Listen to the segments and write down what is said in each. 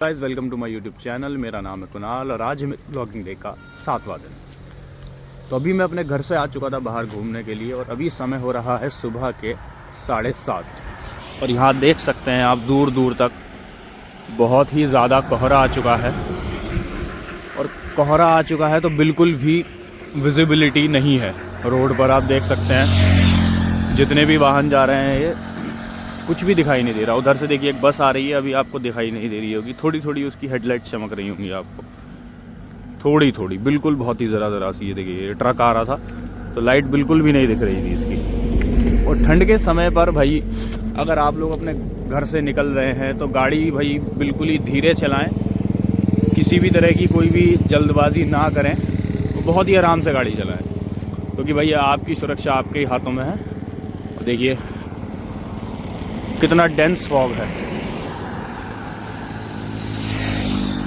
Guys welcome to my YouTube channel. मेरा नाम है कुणाल और आज है ब्लॉगिंग डे का 7वां दिन। तो अभी मैं अपने घर से आ चुका था बाहर घूमने के लिए और अभी समय हो रहा है सुबह के 7:30 और यहाँ देख सकते हैं आप दूर दूर तक बहुत ही ज़्यादा कोहरा आ चुका है। और कोहरा आ चुका है तो बिल्कुल भी विजिबिलिटी नहीं है रोड पर। आप देख सकते हैं जितने भी वाहन जा रहे हैं ये कुछ भी दिखाई नहीं दे रहा। उधर से देखिए एक बस आ रही है, अभी आपको दिखाई नहीं दे रही होगी, थोड़ी थोड़ी उसकी हेडलाइट चमक रही होंगी आपको, थोड़ी थोड़ी, बिल्कुल बहुत ही ज़रा सी। ये देखिए ये ट्रक आ रहा था तो लाइट बिल्कुल भी नहीं दिख रही थी इसकी। और ठंड के समय पर भाई अगर आप लोग अपने घर से निकल रहे हैं तो गाड़ी भाई बिल्कुल ही धीरे चलाएँ, किसी भी तरह की कोई भी जल्दबाजी ना करें, तो बहुत ही आराम से गाड़ी चलाएँ क्योंकि भाई आपकी सुरक्षा आपके ही हाथों में है। और देखिए कितना डेंस फॉग है।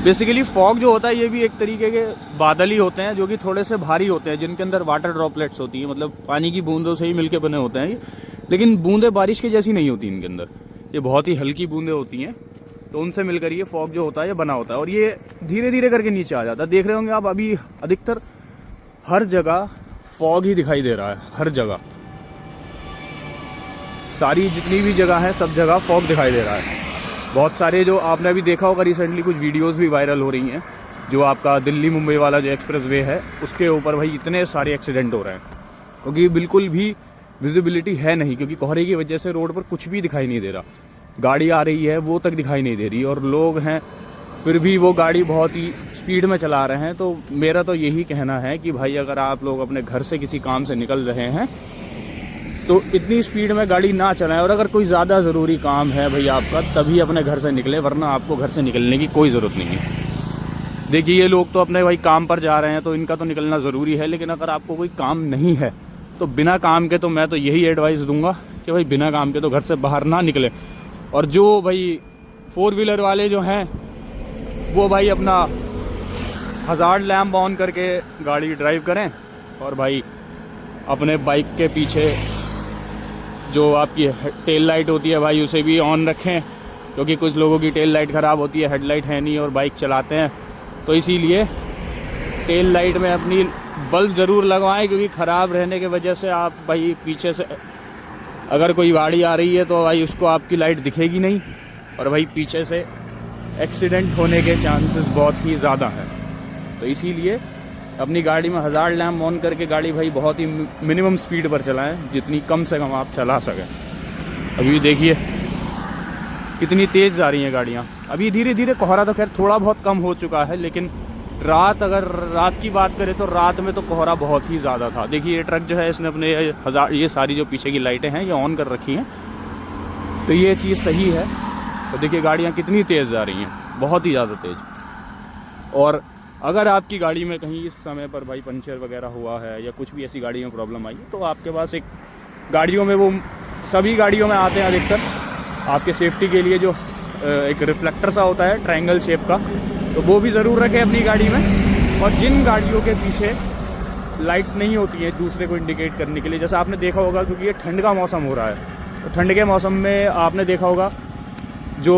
बेसिकली फॉग जो होता है ये भी एक तरीके के बादल ही होते हैं जो कि थोड़े से भारी होते हैं, जिनके अंदर वाटर ड्रॉपलेट्स होती हैं, मतलब पानी की बूंदों से ही मिलके बने होते हैं ये। लेकिन बूंदें बारिश के जैसी नहीं होती इनके अंदर, ये बहुत ही हल्की बूंदें होती हैं, तो उनसे मिलकर ये फॉग जो होता है ये बना होता है और ये धीरे धीरे करके नीचे आ जाता है। देख रहे होंगे आप अभी अधिकतर हर जगह फॉग ही दिखाई दे रहा है, हर जगह, सारी जितनी भी जगह है सब जगह फॉग दिखाई दे रहा है। बहुत सारे जो आपने अभी देखा होगा रिसेंटली कुछ वीडियोस भी वायरल हो रही हैं, जो आपका दिल्ली मुंबई वाला जो एक्सप्रेस वे है उसके ऊपर भाई इतने सारे एक्सीडेंट हो रहे हैं क्योंकि बिल्कुल भी विजिबिलिटी है नहीं, क्योंकि कोहरे की वजह से रोड पर कुछ भी दिखाई नहीं दे रहा। गाड़ी आ रही है वो तक दिखाई नहीं दे रही और लोग हैं फिर भी वो गाड़ी बहुत ही स्पीड में चला रहे हैं। तो मेरा तो यही कहना है कि भाई अगर आप लोग अपने घर से किसी काम से निकल रहे हैं तो इतनी स्पीड में गाड़ी ना चलाएं, और अगर कोई ज़्यादा ज़रूरी काम है भाई आपका तभी अपने घर से निकले, वरना आपको घर से निकलने की कोई ज़रूरत नहीं है। देखिए ये लोग तो अपने भाई काम पर जा रहे हैं तो इनका तो निकलना ज़रूरी है, लेकिन अगर आपको कोई काम नहीं है तो बिना काम के तो मैं तो यही एडवाइस दूंगा कि भाई बिना काम के तो घर से बाहर ना निकले। और जो भाई 4 व्हीलर वाले जो हैं वो भाई अपना हज़ार्ड लैम्प ऑन करके गाड़ी ड्राइव करें और भाई अपने बाइक के पीछे जो आपकी टेल लाइट होती है भाई उसे भी ऑन रखें, क्योंकि कुछ लोगों की टेल लाइट ख़राब होती है, हेडलाइट है नहीं और बाइक चलाते हैं, तो इसीलिए टेल लाइट में अपनी बल्ब ज़रूर लगवाएं, क्योंकि ख़राब रहने की वजह से आप भाई पीछे से अगर कोई गाड़ी आ रही है तो भाई उसको आपकी लाइट दिखेगी नहीं और भाई पीछे से एक्सीडेंट होने के चांसेस बहुत ही ज़्यादा हैं। तो इसीलिए अपनी गाड़ी में हज़ार्ड लैम्प ऑन करके गाड़ी भाई बहुत ही मिनिमम स्पीड पर चलाएं, जितनी कम से कम आप चला सकें। अभी देखिए कितनी तेज़ जा रही हैं गाड़ियाँ। अभी धीरे धीरे कोहरा तो खैर थोड़ा बहुत कम हो चुका है, लेकिन अगर रात की बात करें तो रात में तो कोहरा बहुत ही ज़्यादा था। देखिए ये ट्रक जो है इसने अपने ये सारी जो पीछे की लाइटें हैं ये ऑन कर रखी हैं, तो ये चीज़ सही है। तो देखिए गाड़ियाँ कितनी तेज़ जा रही हैं, बहुत ही ज़्यादा तेज़। और अगर आपकी गाड़ी में कहीं इस समय पर भाई पंचर वगैरह हुआ है या कुछ भी ऐसी गाड़ी में प्रॉब्लम आई है तो आपके पास एक गाड़ियों में वो सभी गाड़ियों में आते हैं अधिकतर आपके सेफ्टी के लिए जो एक रिफ्लेक्टर सा होता है ट्रायंगल शेप का, तो वो भी ज़रूर रखें अपनी गाड़ी में। और जिन गाड़ियों के पीछे लाइट्स नहीं होती हैं दूसरे को इंडिकेट करने के लिए, जैसा आपने देखा होगा क्योंकि ये ठंड का मौसम हो रहा है, तो ठंड के मौसम में आपने देखा होगा जो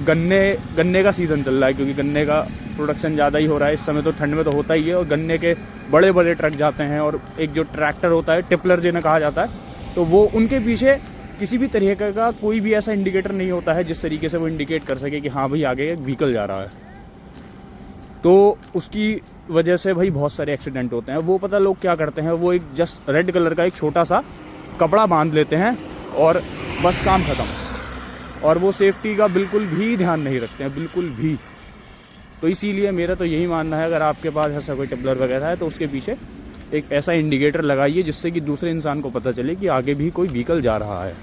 गन्ने का सीज़न चल रहा है, क्योंकि गन्ने का प्रोडक्शन ज़्यादा ही हो रहा है इस समय, तो ठंड में तो होता ही है। और गन्ने के बड़े बड़े ट्रक जाते हैं और एक जो ट्रैक्टर होता है टिपलर जिन्हें कहा जाता है, तो वो उनके पीछे किसी भी तरीके का कोई भी ऐसा इंडिकेटर नहीं होता है जिस तरीके से वो इंडिकेट कर सके कि हाँ भाई आगे एक व्हीकल जा रहा है। तो उसकी वजह से भाई बहुत सारे एक्सीडेंट होते हैं। वो पता लोग क्या करते हैं, वो एक जस्ट रेड कलर का एक छोटा सा कपड़ा बांध लेते हैं और बस काम ख़त्म, और वो सेफ्टी का बिल्कुल भी ध्यान नहीं रखते हैं, बिल्कुल भी। तो इसीलिए मेरा तो यही मानना है अगर आपके पास ऐसा कोई टिपलर वगैरह है तो उसके पीछे एक ऐसा इंडिकेटर लगाइए जिससे कि दूसरे इंसान को पता चले कि आगे भी कोई व्हीकल जा रहा है,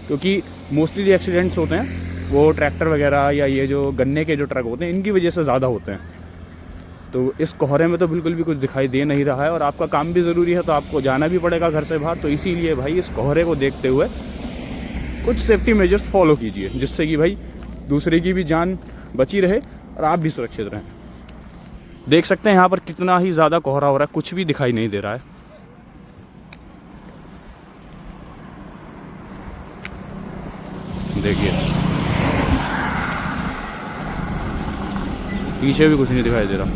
क्योंकि मोस्टली जो एक्सीडेंट्स होते हैं वो ट्रैक्टर वगैरह या ये जो गन्ने के जो ट्रक होते हैं इनकी वजह से ज़्यादा होते हैं। तो इस कोहरे में तो बिल्कुल भी कुछ दिखाई दे नहीं रहा है और आपका काम भी ज़रूरी है, तो आपको जाना भी पड़ेगा घर से बाहर। तो इसीलिए भाई इस कोहरे को देखते हुए कुछ सेफ्टी मेजर्स फॉलो कीजिए, जिससे कि भाई दूसरे की भी जान बची रहे और आप भी सुरक्षित रहें। देख सकते हैं यहाँ पर कितना ही ज़्यादा कोहरा हो रहा है, कुछ भी दिखाई नहीं दे रहा है। देखिए पीछे भी कुछ नहीं दिखाई दे रहा,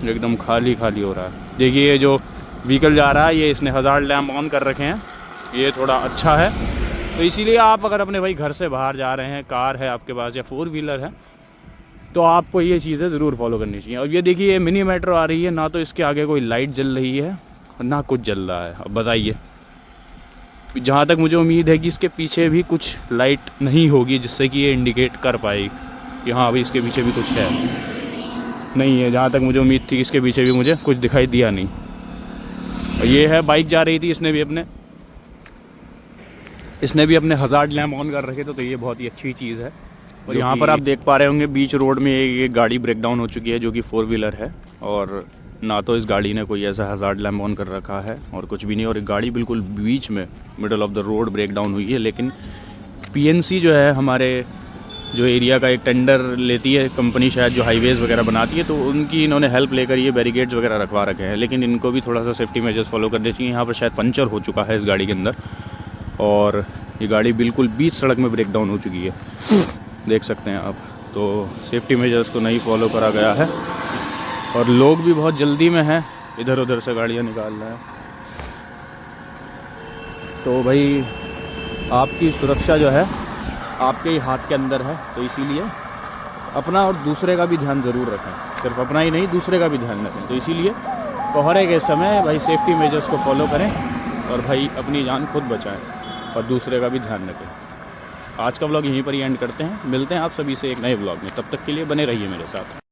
एकदम खाली खाली हो रहा है। देखिए ये जो व्हीकल जा रहा है ये इसने हज़ार्ड लैम्प ऑन कर रखे हैं, ये थोड़ा अच्छा है। तो इसीलिए आप अगर अपने भाई घर से बाहर जा रहे हैं, कार है आपके पास या 4 व्हीलर है, तो आपको ये चीज़ें ज़रूर फॉलो करनी चाहिए। और ये देखिए ये मिनी मेट्रो आ रही है, ना तो इसके आगे कोई लाइट जल रही है ना कुछ जल रहा है। अब बताइए, जहाँ तक मुझे उम्मीद है कि इसके पीछे भी कुछ लाइट नहीं होगी जिससे कि ये इंडिकेट कर पाएगी कि हाँ अभी इसके पीछे भी कुछ है। नहीं है, जहाँ तक मुझे उम्मीद थी इसके पीछे भी मुझे कुछ दिखाई दिया नहीं। और ये है बाइक जा रही थी, इसने भी अपने हज़ार्ड लैम्प ऑन कर रखे थे, तो ये बहुत ही अच्छी चीज़ है। और यहाँ पर आप देख पा रहे होंगे बीच रोड में एक गाड़ी ब्रेक डाउन हो चुकी है जो कि 4 व्हीलर है, और ना तो इस गाड़ी ने कोई ऐसा हज़ार्ड लैम्प ऑन कर रखा है और कुछ भी नहीं, और एक गाड़ी बिल्कुल बीच में middle of the road break down हुई है। लेकिन पीएनसी जो है हमारे जो एरिया का एक टेंडर लेती है कंपनी शायद जो हाईवेज़ वगैरह बनाती है, तो उनकी इन्होंने हेल्प लेकर ये बैरिकेड्स वगैरह रखवा रखे हैं। लेकिन इनको भी थोड़ा सा सेफ्टी मेजर्स फॉलो करने चाहिए। यहाँ पर शायद पंचर हो चुका है इस गाड़ी के अंदर, और ये गाड़ी बिल्कुल बीच सड़क में ब्रेक डाउन हो चुकी है, देख सकते हैं आप। तो सेफ्टी मेजर्स को नहीं फॉलो करा गया है, और लोग भी बहुत जल्दी में हैं, इधर उधर से गाड़ियाँ निकाल रहे हैं। तो भाई आपकी सुरक्षा जो है आपके ही हाथ के अंदर है, तो इसीलिए अपना और दूसरे का भी ध्यान ज़रूर रखें। सिर्फ अपना ही नहीं, दूसरे का भी ध्यान रखें। तो इसीलिए कोहरे के समय भाई सेफ्टी मेजर्स को फॉलो करें और भाई अपनी जान खुद बचाएं और दूसरे का भी ध्यान रखें। आज का व्लॉग यहीं पर ही एंड करते हैं, मिलते हैं आप सभी से एक नए व्लॉग में। तब तक के लिए बने रहिए मेरे साथ।